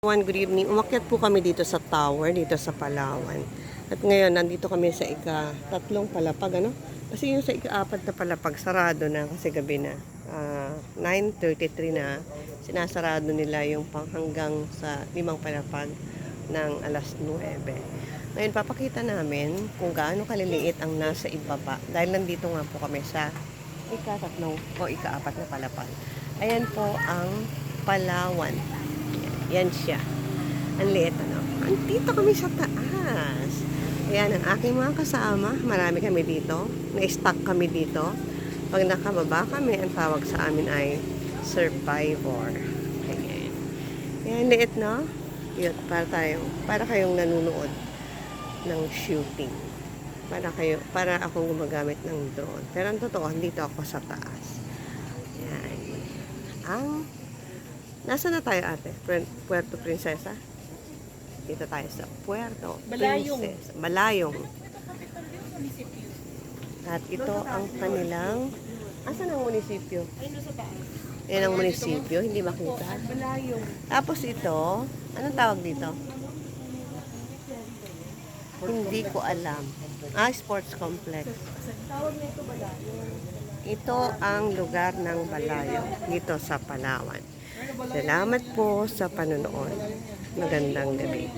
Good evening. Umakyat po kami dito sa tower, dito sa Palawan. At ngayon, nandito kami sa ika-tatlong palapag, ano? Kasi yung sa ika-apat na palapag, sarado na kasi gabi na. 9:33 na, sinasarado nila yung panghanggang sa limang palapag ng alas 9. Ngayon, papakita namin kung gaano kaliliit ang nasa ibaba. Dahil nandito nga po kami sa ika-tatlong o ika-apat na palapag. Ayan po ang Palawan. Yan siya. Ang liit, ano? Andito kami sa taas. Ayan, ang aking mga kasama. Marami kami dito. Na-stuck kami dito. Pag nakababa kami, ang tawag sa amin ay survivor. Ayan. Ayan, liit, no? Yun, para kayong nanunood ng shooting. Para akong gumagamit ng drone. Pero ang totoo, dito ako sa taas. Ayan. Nasaan na tayo, ate? Puerto Princesa? Dito tayo sa Puerto Princesa. Malayong. At ito ang kanilang... Asan ang munisipyo? Yan ang munisipyo, hindi makita. Malayong. Tapos ito, anong tawag dito? Hindi ko alam. Sports complex. Tawag nito Malayong. Ito ang lugar ng Balayong dito sa Palawan. Salamat po sa panonood. Magandang gabi.